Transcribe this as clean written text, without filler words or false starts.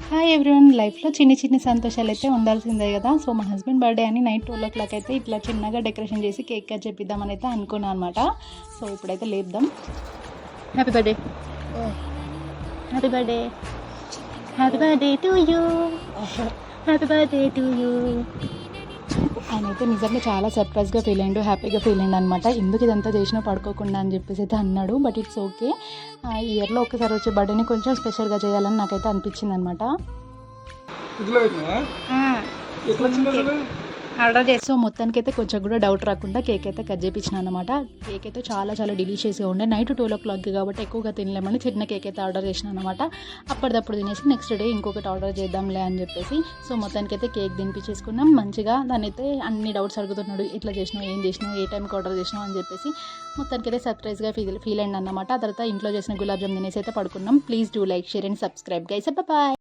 Hi everyone, లైఫ్లో చిన్ని చిన్ని సంతోషాలు అయితే ఉండాల్సిందే కదా. సో మా హస్బెండ్ బర్త్డే అని నైట్ 12 అయితే ఇట్లా చిన్నగా డెకరేషన్ చేసి కేక్ కట్ చేపిద్దామని అయితే అనుకున్నాను అనమాట. సో ఇప్పుడైతే లేపుదాం. Happy birthday, happy birthday, happy birthday to you, happy birthday to you. ఆయన అయితే నిజంగా చాలా సర్ప్రైజ్గా ఫీల్ అయ్యిండు, హ్యాపీగా ఫీల్ అయ్యిండు అనమాట. ఎందుకు ఇదంతా చేసినా పడుకోకుండా అని చెప్పేసి అయితే అన్నాడు. బట్ ఇట్స్ ఓకే, ఇయర్లో ఒకసారి వచ్చే బర్త్డేని కొంచెం స్పెషల్గా చేయాలని నాకైతే అనిపించింది అనమాట. ఆర్డర్ చేసి సో మొత్తానికి అయితే కొంచెం కూడా డౌట్ రాకుండా కేక్ అయితే కట్ చేయించిన అనమాట. కేక్ అయితే చాలా చాలా డెలిషియస్గా ఉండే. నైట్ 12 కాబట్టి ఎక్కువగా తినలేమని చిన్న కేక్ అయితే ఆర్డర్ చేసిన అనమాట. అప్పటిదప్పుడు తినేసి నెక్స్ట్ డే ఇంకొకటి ఆర్డర్ చేద్దాంలే అని చెప్పేసి సో మొత్తానికి అయితే కేక్ తినిపించేసుకున్నాం మంచిగా. దాని అయితే అన్ని డౌట్స్ అడుగుతున్నాడు, ఇట్లా చేసినావు, ఏం చేసినావు, ఏ టైంకి ఆర్డర్ చేసినావు అని చెప్పేసి మొత్తానికి అయితే సర్ప్రైజ్గా ఫీల్ అయింది అనమాట. ఆ తర్వాత ఇంట్లో చేసిన గులాబ్ జామ్ తినేసి అయితే పడుకున్నాం. Please do like, share and subscribe guys. Bye.